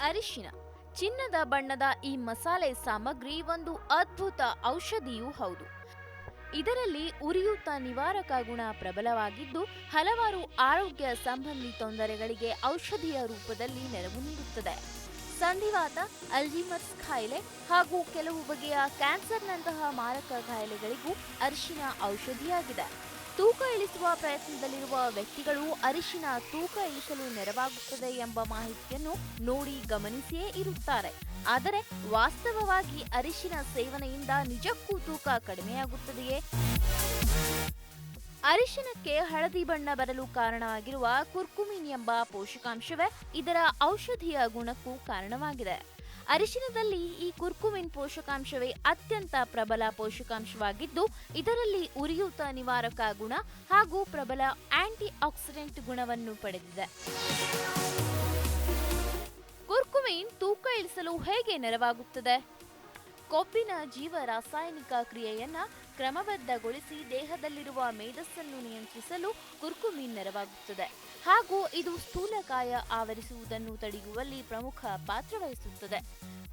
ಅರಿಶಿನ ಚಿನ್ನದ ಬಣ್ಣದ ಈ ಮಸಾಲೆ ಸಾಮಗ್ರಿ ಒಂದು ಅದ್ಭುತ ಔಷಧಿಯೂ ಹೌದು. ಇದರಲ್ಲಿ ಉರಿಯೂತ ನಿವಾರಕ ಗುಣ ಪ್ರಬಲವಾಗಿದ್ದು ಹಲವಾರು ಆರೋಗ್ಯ ಸಂಬಂಧಿ ತೊಂದರೆಗಳಿಗೆ ಔಷಧಿಯ ರೂಪದಲ್ಲಿ ನೆರವು ನೀಡುತ್ತದೆ. ಸಂಧಿವಾತ, ಅಲ್ಝೀಮರ್ಸ್ ಕಾಯಿಲೆ ಹಾಗೂ ಕೆಲವು ಬಗೆಯ ಕ್ಯಾನ್ಸರ್ನಂತಹ ಮಾರಕ ಕಾಯಿಲೆಗಳಿಗೂ ಅರಿಶಿನ ಔಷಧಿಯಾಗಿದೆ. ತೂಕ ಇಳಿಸುವ ಪ್ರಯತ್ನದಲ್ಲಿರುವ ವ್ಯಕ್ತಿಗಳು ಅರಿಶಿನ ತೂಕ ಇಳಿಸಲು ನೆರವಾಗುತ್ತದೆ ಎಂಬ ಮಾಹಿತಿಯನ್ನು ನೋಡಿ ಗಮನಿಸಿಯೇ ಇರುತ್ತಾರೆ. ಆದರೆ ವಾಸ್ತವವಾಗಿ ಅರಿಶಿನ ಸೇವನೆಯಿಂದ ನಿಜಕ್ಕೂ ತೂಕ ಕಡಿಮೆಯಾಗುತ್ತದೆಯೇ? ಅರಿಶಿನಕ್ಕೆ ಹಳದಿ ಬಣ್ಣ ಬರಲು ಕಾರಣವಾಗಿರುವ ಕುರ್ಕುಮಿನ್ ಎಂಬ ಪೋಷಕಾಂಶವೇ ಇದರ ಔಷಧೀಯ ಗುಣಕ್ಕೂ ಕಾರಣವಾಗಿದೆ. ಅರಿಶಿನದಲ್ಲಿ ಈ ಕುರ್ಕುಮಿನ್ ಪೋಷಕಾಂಶವೇ ಅತ್ಯಂತ ಪ್ರಬಲ ಪೋಷಕಾಂಶವಾಗಿದ್ದು ಇದರಲ್ಲಿ ಉರಿಯೂತ ನಿವಾರಕ ಗುಣ ಹಾಗೂ ಪ್ರಬಲ ಆಂಟಿ ಆಕ್ಸಿಡೆಂಟ್ ಗುಣವನ್ನು ಪಡೆದಿದೆ. ಕುರ್ಕುಮಿನ್ ತೂಕ ಇಳಿಸಲು ಹೇಗೆ ನೆರವಾಗುತ್ತದೆ? ಕೊಬ್ಬಿನ ಜೀವ ರಾಸಾಯನಿಕ ಕ್ರಿಯೆಯನ್ನ ಕ್ರಮಬದ್ಧಗೊಳಿಸಿ ದೇಹದಲ್ಲಿರುವ ಮೇದಸ್ಸನ್ನು ನಿಯಂತ್ರಿಸಲು ಕುರ್ಕುಮಿನ್ ನೆರವಾಗುತ್ತದೆ ಹಾಗೂ ಇದು ಸ್ಥೂಲಕಾಯ ಆವರಿಸುವುದನ್ನು ತಡೆಯುವಲ್ಲಿ ಪ್ರಮುಖ ಪಾತ್ರ ವಹಿಸುತ್ತದೆ.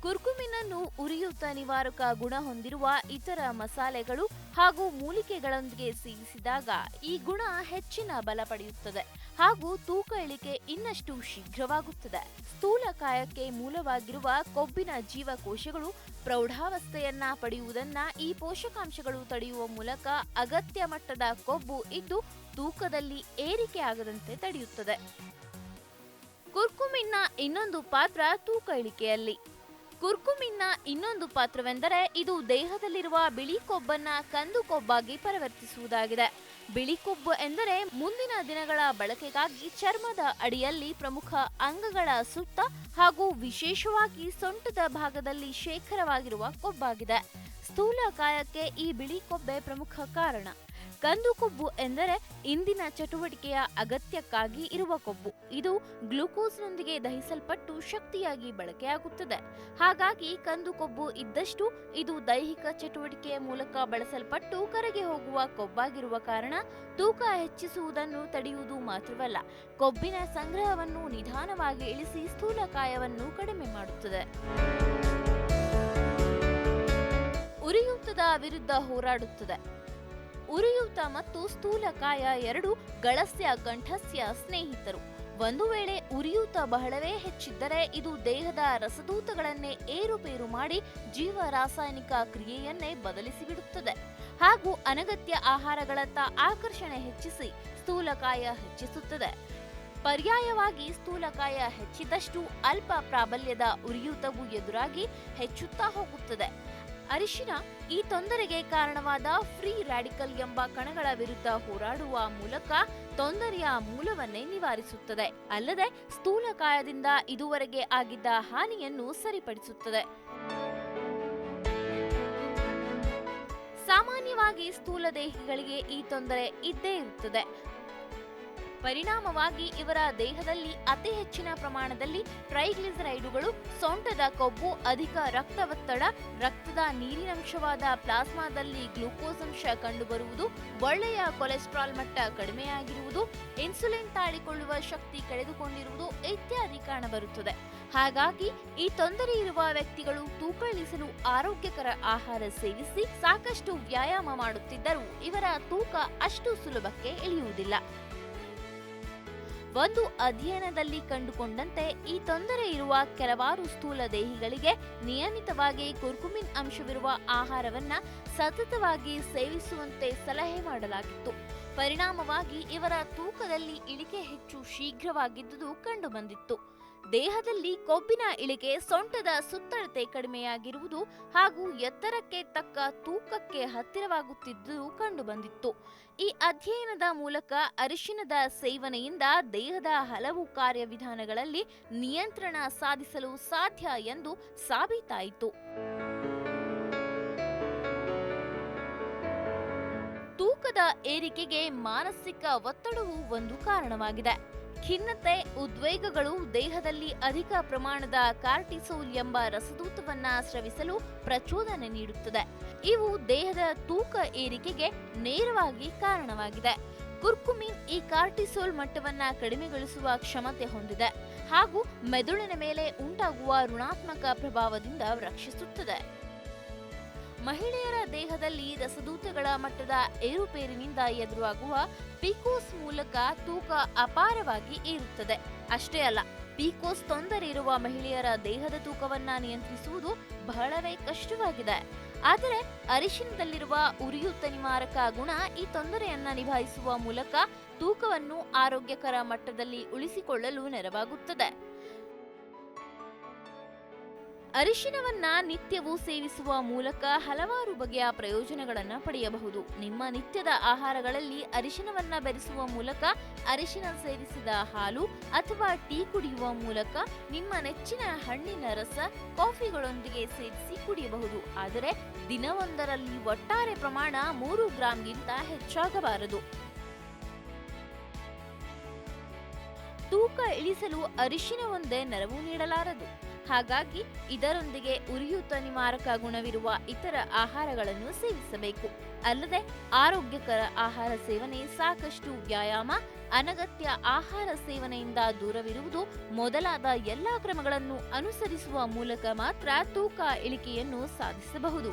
ಕುರ್ಕುಮಿನ್ ಅನ್ನು ಉರಿಯೂತ ನಿವಾರಕ ಗುಣ ಹೊಂದಿರುವ ಇತರ ಮಸಾಲೆಗಳು ಹಾಗೂ ಮೂಲಿಕೆಗಳೊಂದಿಗೆ ಸೇರಿಸಿದಾಗ ಈ ಗುಣ ಹೆಚ್ಚಿನ ಬಲ ಪಡೆಯುತ್ತದೆ ಹಾಗೂ ತೂಕ ಇಳಿಕೆ ಇನ್ನಷ್ಟು ಶೀಘ್ರವಾಗುತ್ತದೆ. ಸ್ಥೂಲಕಾಯಕ್ಕೆ ಮೂಲವಾಗಿರುವ ಕೊಬ್ಬಿನ ಜೀವಕೋಶಗಳು ಪ್ರೌಢಾವಸ್ಥೆಯನ್ನ ಪಡೆಯುವುದನ್ನ ಈ ಪೋಷಕಾಂಶಗಳು ತಡೆಯುವ ಮೂಲಕ ಅಗತ್ಯ ಮಟ್ಟದ ಕೊಬ್ಬು ಇದ್ದು ತೂಕದಲ್ಲಿ ಏರಿಕೆ ಆಗದಂತೆ ತಡೆಯುತ್ತದೆ. ಕುರ್ಕುಮಿನ್ನ ಇನ್ನೊಂದು ಪಾತ್ರ ತೂಕ ಇಳಿಕೆಯಲ್ಲಿ. ಕುರ್ಕುಮಿನ್ನ ಇನ್ನೊಂದು ಪಾತ್ರವೆಂದರೆ ಇದು ದೇಹದಲ್ಲಿರುವ ಬಿಳಿ ಕೊಬ್ಬನ್ನ ಕಂದು ಕೊಬ್ಬಾಗಿ ಪರಿವರ್ತಿಸುವುದಾಗಿದೆ. ಬಿಳಿ ಕೊಬ್ಬು ಎಂದರೆ ಮುಂದಿನ ದಿನಗಳ ಬಳಕೆಗಾಗಿ ಚರ್ಮದ ಅಡಿಯಲ್ಲಿ ಪ್ರಮುಖ ಅಂಗಗಳ ಸುತ್ತ ಹಾಗೂ ವಿಶೇಷವಾಗಿ ಸೊಂಟದ ಭಾಗದಲ್ಲಿ ಶೇಖರವಾಗಿರುವ ಕೊಬ್ಬಾಗಿದೆ. ಸ್ಥೂಲಕಾಯಕ್ಕೆ ಈ ಬಿಳಿ ಕೊಬ್ಬೆ ಪ್ರಮುಖ ಕಾರಣ. ಕಂದು ಕೊಬ್ಬು ಎಂದರೆ ಇಂದಿನ ಚಟುವಟಿಕೆಯ ಅಗತ್ಯಕ್ಕಾಗಿ ಇರುವ ಕೊಬ್ಬು. ಇದು ಗ್ಲೂಕೋಸ್ನೊಂದಿಗೆ ದಹಿಸಲ್ಪಟ್ಟು ಶಕ್ತಿಯಾಗಿ ಬಳಕೆಯಾಗುತ್ತದೆ. ಹಾಗಾಗಿ ಕಂದು ಕೊಬ್ಬು ಇದ್ದಷ್ಟು ಇದು ದೈಹಿಕ ಚಟುವಟಿಕೆಯ ಮೂಲಕ ಬಳಸಲ್ಪಟ್ಟು ಕರಗಿ ಹೋಗುವ ಕೊಬ್ಬಾಗಿರುವ ಕಾರಣ ತೂಕ ಹೆಚ್ಚಿಸುವುದನ್ನು ತಡೆಯುವುದು ಮಾತ್ರವಲ್ಲ, ಕೊಬ್ಬಿನ ಸಂಗ್ರಹವನ್ನು ನಿಧಾನವಾಗಿ ಇಳಿಸಿ ಸ್ಥೂಲಕಾಯವನ್ನು ಕಡಿಮೆ ಮಾಡುತ್ತದೆ. ಉರಿಯೂತದ ವಿರುದ್ಧ ಹೋರಾಡುತ್ತದೆ. ಉರಿಯೂತ ಮತ್ತು ಸ್ಥೂಲಕಾಯ ಎರಡು ಗಳಸ್ಯ ಕಂಠಸ್ಯ ಸ್ನೇಹಿತರು. ಒಂದು ವೇಳೆ ಉರಿಯೂತ ಬಹಳವೇ ಹೆಚ್ಚಿದ್ದರೆ ಇದು ದೇಹದ ರಸದೂತಗಳನ್ನೇ ಏರುಪೇರು ಮಾಡಿ ಜೀವ ರಾಸಾಯನಿಕ ಕ್ರಿಯೆಯನ್ನೇ ಬದಲಿಸಿಬಿಡುತ್ತದೆ ಹಾಗೂ ಅನಗತ್ಯ ಆಹಾರಗಳತ್ತ ಆಕರ್ಷಣೆ ಹೆಚ್ಚಿಸಿ ಸ್ಥೂಲಕಾಯ ಹೆಚ್ಚಿಸುತ್ತದೆ. ಪರ್ಯಾಯವಾಗಿ ಸ್ಥೂಲಕಾಯ ಹೆಚ್ಚಿದಷ್ಟು ಅಲ್ಪ ಪ್ರಾಬಲ್ಯದ ಉರಿಯೂತವು ಎದುರಾಗಿ ಹೆಚ್ಚುತ್ತಾ ಹೋಗುತ್ತದೆ. ಅರಿಶಿನ ಈ ತೊಂದರೆಗೆ ಕಾರಣವಾದ ಫ್ರೀ ರಾಡಿಕಲ್ ಎಂಬ ಕಣಗಳ ವಿರುದ್ಧ ಹೋರಾಡುವ ಮೂಲಕ ತೊಂದರೆಯ ಮೂಲವನ್ನೇ ನಿವಾರಿಸುತ್ತದೆ. ಅಲ್ಲದೆ ಸ್ಥೂಲಕಾಯದಿಂದ ಇದುವರೆಗೆ ಆಗಿದ್ದ ಹಾನಿಯನ್ನು ಸರಿಪಡಿಸುತ್ತದೆ. ಸಾಮಾನ್ಯವಾಗಿ ಸ್ಥೂಲದೇಹಿಗಳಿಗೆ ಈ ತೊಂದರೆ ಇದ್ದೇ ಇರುತ್ತದೆ. ಪರಿಣಾಮವಾಗಿ ಇವರ ದೇಹದಲ್ಲಿ ಅತಿ ಹೆಚ್ಚಿನ ಪ್ರಮಾಣದಲ್ಲಿ ಟ್ರೈಗ್ಲಿಸರೈಡುಗಳು, ಸೊಂಟದ ಕೊಬ್ಬು, ಅಧಿಕ ರಕ್ತ ಒತ್ತಡ, ರಕ್ತದ ನೀರಿನಂಶವಾದ ಪ್ಲಾಸ್ಮಾದಲ್ಲಿ ಗ್ಲೂಕೋಸ್ ಅಂಶ ಕಂಡುಬರುವುದು, ಒಳ್ಳೆಯ ಕೊಲೆಸ್ಟ್ರಾಲ್ ಮಟ್ಟ ಕಡಿಮೆಯಾಗಿರುವುದು, ಇನ್ಸುಲಿನ್ ತಾಳಿಕೊಳ್ಳುವ ಶಕ್ತಿ ಕಳೆದುಕೊಂಡಿರುವುದು ಇತ್ಯಾದಿ ಕಾಣಬರುತ್ತದೆ. ಹಾಗಾಗಿ ಈ ತೊಂದರೆ ಇರುವ ವ್ಯಕ್ತಿಗಳು ತೂಕ ಇಳಿಸಲು ಆರೋಗ್ಯಕರ ಆಹಾರ ಸೇವಿಸಿ ಸಾಕಷ್ಟು ವ್ಯಾಯಾಮ ಮಾಡುತ್ತಿದ್ದರೂ ಇವರ ತೂಕ ಅಷ್ಟು ಸುಲಭಕ್ಕೆ ಇಳಿಯುವುದಿಲ್ಲ. ಒಂದು ಅಧ್ಯಯನದಲ್ಲಿ ಕಂಡುಕೊಂಡಂತೆ ಈ ತೊಂದರೆ ಇರುವ ಕೆಲವಾರು ಸ್ಥೂಲ ದೇಹಿಗಳಿಗೆ ನಿಯಮಿತವಾಗಿ ಕುರ್ಕುಮಿನ್ ಅಂಶವಿರುವ ಆಹಾರವನ್ನ ಸತತವಾಗಿ ಸೇವಿಸುವಂತೆ ಸಲಹೆ ಮಾಡಲಾಗಿತ್ತು. ಪರಿಣಾಮವಾಗಿ ಇವರ ತೂಕದಲ್ಲಿ ಇಳಿಕೆ ಹೆಚ್ಚು ಶೀಘ್ರವಾಗಿದ್ದುದು ಕಂಡುಬಂದಿತ್ತು. ದೇಹದಲ್ಲಿ ಕೊಬ್ಬಿನ ಇಳಿಕೆ, ಸೊಂಟದ ಸುತ್ತಳತೆ ಕಡಿಮೆಯಾಗಿರುವುದು ಹಾಗೂ ಎತ್ತರಕ್ಕೆ ತಕ್ಕ ತೂಕಕ್ಕೆ ಹತ್ತಿರವಾಗುತ್ತಿದ್ದುದು ಕಂಡುಬಂದಿತ್ತು. ಈ ಅಧ್ಯಯನದ ಮೂಲಕ ಅರಿಶಿನದ ಸೇವನೆಯಿಂದ ದೇಹದ ಹಲವು ಕಾರ್ಯವಿಧಾನಗಳಲ್ಲಿ ನಿಯಂತ್ರಣ ಸಾಧಿಸಲು ಸಾಧ್ಯ ಎಂದು ಸಾಬೀತಾಯಿತು. ತೂಕದ ಏರಿಕೆಗೆ ಮಾನಸಿಕ ಒತ್ತಡವು ಒಂದು ಕಾರಣವಾಗಿದೆ. ಖಿನ್ನತೆ, ಉದ್ವೇಗಗಳು ದೇಹದಲ್ಲಿ ಅಧಿಕ ಪ್ರಮಾಣದ ಕಾರ್ಟಿಸೋಲ್ ಎಂಬ ರಸದೂತವನ್ನ ಸ್ರವಿಸಲು ಪ್ರಚೋದನೆ ನೀಡುತ್ತದೆ. ಇವು ದೇಹದ ತೂಕ ಏರಿಕೆಗೆ ನೇರವಾಗಿ ಕಾರಣವಾಗಿದೆ. ಕುರ್ಕುಮಿನ್ ಈ ಕಾರ್ಟಿಸೋಲ್ ಮಟ್ಟವನ್ನ ಕಡಿಮೆಗೊಳಿಸುವ ಕ್ಷಮತೆ ಹೊಂದಿದೆ. ಹಾಗೂ ಮೆದುಳಿನ ಮೇಲೆ ಉಂಟಾಗುವ ಋಣಾತ್ಮಕ ಪ್ರಭಾವದಿಂದ ರಕ್ಷಿಸುತ್ತದೆ. ಮಹಿಳೆಯರ ದೇಹದಲ್ಲಿ ರಸದೂತಗಳ ಮಟ್ಟದ ಏರುಪೇರಿನಿಂದ ಎದುರಾಗುವ ಪಿಕೋಸ್ ಮೂಲಕ ತೂಕ ಅಪಾರವಾಗಿ ಏರುತ್ತದೆ. ಅಷ್ಟೇ ಅಲ್ಲ, ಪಿಕೋಸ್ ತೊಂದರೆ ಇರುವ ಮಹಿಳೆಯರ ದೇಹದ ತೂಕವನ್ನ ನಿಯಂತ್ರಿಸುವುದು ಬಹಳವೇ ಕಷ್ಟವಾಗಿದೆ. ಆದರೆ ಅರಿಶಿನದಲ್ಲಿರುವ ಉರಿಯೂತ ನಿವಾರಕ ಗುಣ ಈ ತೊಂದರೆಯನ್ನ ನಿಭಾಯಿಸುವ ಮೂಲಕ ತೂಕವನ್ನು ಆರೋಗ್ಯಕರ ಮಟ್ಟದಲ್ಲಿ ಉಳಿಸಿಕೊಳ್ಳಲು ನೆರವಾಗುತ್ತದೆ. ಅರಿಶಿನವನ್ನ ನಿತ್ಯವೂ ಸೇವಿಸುವ ಮೂಲಕ ಹಲವಾರು ಬಗೆಯ ಪ್ರಯೋಜನಗಳನ್ನು ಪಡೆಯಬಹುದು. ನಿಮ್ಮ ನಿತ್ಯದ ಆಹಾರಗಳಲ್ಲಿ ಅರಿಶಿನವನ್ನ ಬೆರೆಸುವ ಮೂಲಕ ಅರಿಶಿನ ಸೇರಿಸಿದ ಹಾಲು ಅಥವಾ ಟೀ ಕುಡಿಯುವ ಮೂಲಕ ನಿಮ್ಮ ನೆಚ್ಚಿನ ಹಣ್ಣಿನ ರಸ, ಕಾಫಿಗಳೊಂದಿಗೆ ಸೇರಿಸಿ ಕುಡಿಯಬಹುದು. ಆದರೆ ದಿನವೊಂದರಲ್ಲಿ ಒಟ್ಟಾರೆ ಪ್ರಮಾಣ 3 ಗ್ರಾಂಗಿಂತ ಹೆಚ್ಚಾಗಬಾರದು. ತೂಕ ಇಳಿಸಲು ಅರಿಶಿನ ಒಂದೇ ನೆರವು ನೀಡಲಾರದು. ಹಾಗಾಗಿ ಇದರೊಂದಿಗೆ ಉರಿಯೂತ ನಿವಾರಕ ಗುಣವಿರುವ ಇತರ ಆಹಾರಗಳನ್ನು ಸೇವಿಸಬೇಕು. ಅಲ್ಲದೆ ಆರೋಗ್ಯಕರ ಆಹಾರ ಸೇವನೆ, ಸಾಕಷ್ಟು ವ್ಯಾಯಾಮ, ಅನಗತ್ಯ ಆಹಾರ ಸೇವನೆಯಿಂದ ದೂರವಿರುವುದು ಮೊದಲಾದ ಎಲ್ಲಾ ಕ್ರಮಗಳನ್ನು ಅನುಸರಿಸುವ ಮೂಲಕ ಮಾತ್ರ ತೂಕ ಇಳಿಕೆಯನ್ನು ಸಾಧಿಸಬಹುದು.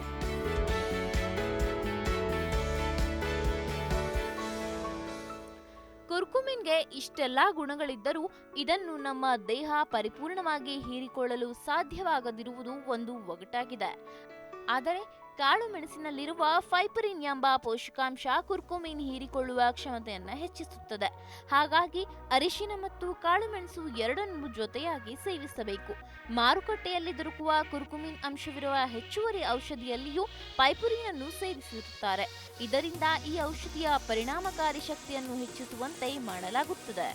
ಕುರ್ಕುಮಿನ್ಗೆ ಇಷ್ಟೆಲ್ಲಾ ಗುಣಗಳಿದ್ದರೂ ಇದನ್ನು ನಮ್ಮ ದೇಹ ಪರಿಪೂರ್ಣವಾಗಿ ಹೀರಿಕೊಳ್ಳಲು ಸಾಧ್ಯವಾಗದಿರುವುದು ಒಂದು ಒಗಟಾಗಿದೆ. ಆದರೆ ಕಾಳು ಮೆಣಸಿನಲ್ಲಿರುವ ಫೈಪರಿನ್ ಎಂಬ ಪೋಷಕಾಂಶ ಕುರ್ಕುಮಿನ್ ಹೀರಿಕೊಳ್ಳುವ ಕ್ಷಮತೆಯನ್ನು ಹೆಚ್ಚಿಸುತ್ತದೆ. ಹಾಗಾಗಿ ಅರಿಶಿನ ಮತ್ತು ಕಾಳುಮೆಣಸು ಎರಡನ್ನೂ ಜೊತೆಯಾಗಿ ಸೇವಿಸಬೇಕು. ಮಾರುಕಟ್ಟೆಯಲ್ಲಿ ದೊರಕುವ ಕುರ್ಕುಮಿನ್ ಅಂಶವಿರುವ ಹೆಚ್ಚುವರಿ ಔಷಧಿಯಲ್ಲಿಯೂ ಫೈಪರಿನ್ ಅನ್ನು ಸೇರಿಸಿರುತ್ತಾರೆ. ಇದರಿಂದ ಈ ಔಷಧಿಯ ಪರಿಣಾಮಕಾರಿ ಶಕ್ತಿಯನ್ನು ಹೆಚ್ಚಿಸುವಂತೆ ಮಾಡಲಾಗುತ್ತದೆ.